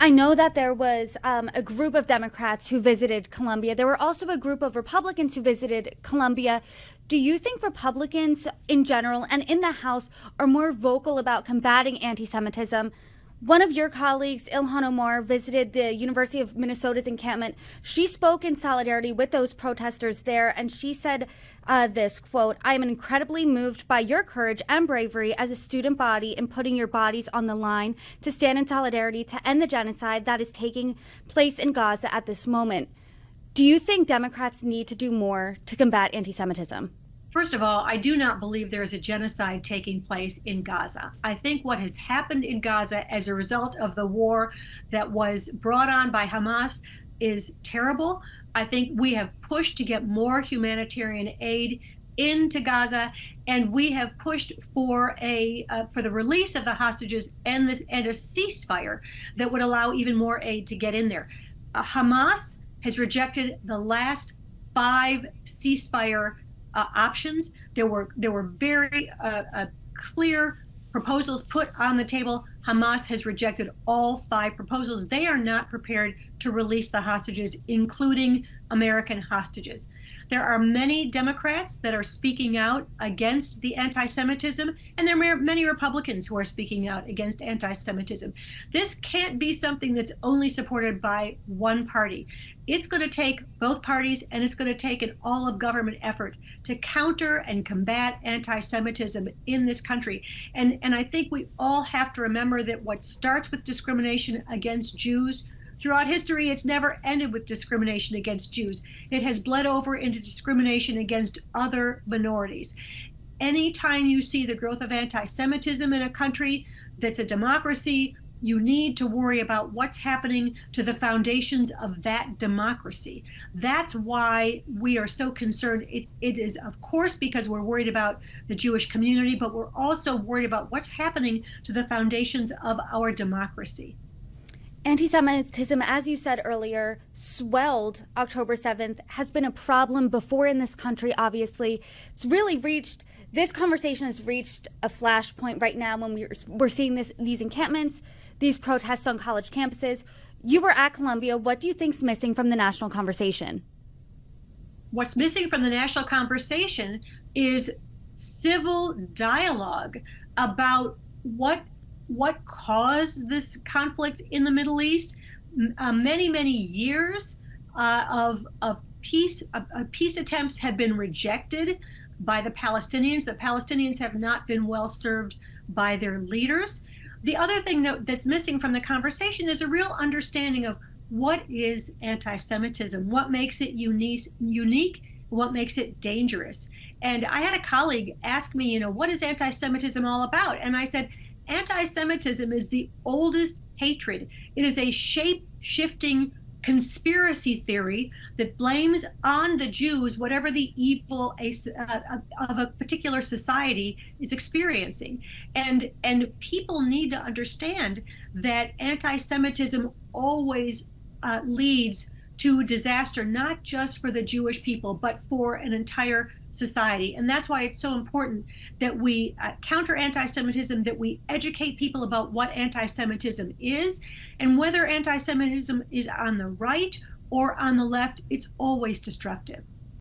I know that there was a group of Democrats who visited Colombia. There were also a group of Republicans who visited Colombia. Do you think Republicans in general and in the House are more vocal about combating anti Semitism? One of your colleagues, Ilhan Omar, visited the University of Minnesota's encampment. She spoke in solidarity with those protesters there, and she said this quote, "I am incredibly moved by your courage and bravery as a student body in putting your bodies on the line to stand in solidarity to end the genocide that is taking place in Gaza at this moment." Do you think Democrats need to do more to combat anti Semitism? First of all, I do not believe there is a genocide taking place in Gaza. I think what has happened in Gaza as a result of the war that was brought on by Hamas is terrible. I think we have pushed to get more humanitarian aid into Gaza, and we have pushed for the release of the hostages and a ceasefire that would allow even more aid to get in there. Hamas has rejected the last five ceasefire options. There were very clear proposals put on the table. Hamas has rejected all five proposals. They are not prepared to release the hostages, including American hostages. There are many Democrats that are speaking out against the anti-Semitism, and there are many Republicans who are speaking out against anti-Semitism. This can't be something that's only supported by one party. It's going to take both parties, and it's going to take an all-of-government effort to counter and combat anti-Semitism in this country. And I think we all have to remember that what starts with discrimination against Jews, throughout history, it's never ended with discrimination against Jews. It has bled over into discrimination against other minorities. Anytime you see the growth of anti-Semitism in a country that's a democracy, you need to worry about what's happening to the foundations of that democracy. That's why we are so concerned. It is, of course, because we're worried about the Jewish community, but we're also worried about what's happening to the foundations of our democracy. Anti Semitism, as you said earlier, swelled October 7th, has been a problem before in this country, obviously. This conversation has reached a flashpoint right now when we're seeing these encampments, these protests on college campuses. You were at Columbia. What do you think's missing from the national conversation? What's missing from the national conversation is civil dialogue about what caused this conflict in the Middle East. Many years of peace attempts have been rejected by the Palestinians. The Palestinians have not been well served by their leaders. The other thing that's missing from the conversation is a real understanding of what is anti-Semitism, what makes it unique, what makes it dangerous. And I had a colleague ask me, what is anti-Semitism all about? And I said, anti-Semitism is the oldest hatred. It is a shape-shifting conspiracy theory that blames on the Jews whatever the evil of a particular society is experiencing. And people need to understand that anti-Semitism always leads to disaster, not just for the Jewish people, but for an entire society. And that's why it's so important that we counter anti-Semitism, that we educate people about what anti-Semitism is, and whether anti-Semitism is on the right or on the left, it's always destructive.